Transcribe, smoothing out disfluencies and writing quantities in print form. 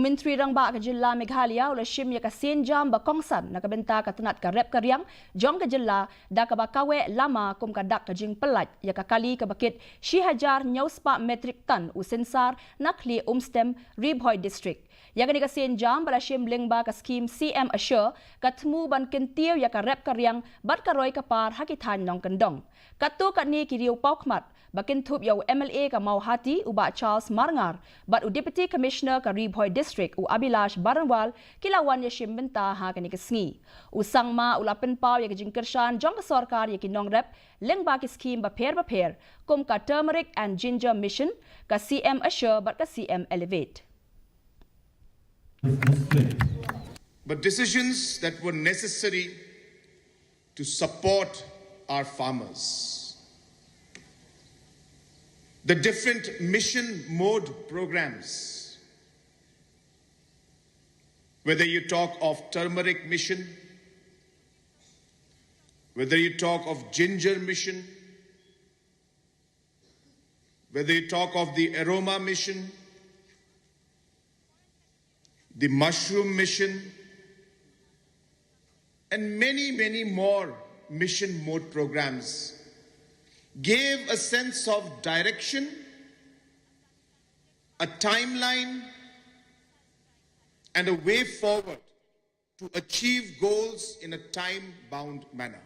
Menteri rang ba ke jilla Meghalaya ula shim ya ka senjam ba kongsan na kabenta ka tenat ka rep karyang jong ke jilla da ka ba kawe lama kum ka dak ka jing pelat ya ka kali ka bakit 6,000 nyauspa metrik tan u sensar nakli stem Ribhoy district ya ka ni ka senjam bala shim lengba ka scheme CM Assure ka tmu ban kentiu ya ka rep karyang bat ka roy ka par hakithan nong kendong katu ka ni ki riu paukmat bakin thup yaw MLA ka Mauhati uba Charles Marngar bat u Deputy Commissioner ka Ribhoy District u Abilash Baranwal kilawan ya shimbenta ha kani kesngi usang ma ulapen paw ya jingkershan jong ka sarkar ya kinong rep lengba ki scheme ba pher kum ka turmeric and ginger mission ka CM Assure bat ka CM Elevate. But decisions that were necessary to support our farmers. The different mission mode programs, whether you talk of turmeric mission, whether you talk of ginger mission, whether you talk of the aroma mission, the mushroom mission, and many more mission mode programs gave a sense of direction, a timeline, and a way forward to achieve goals in a time-bound manner.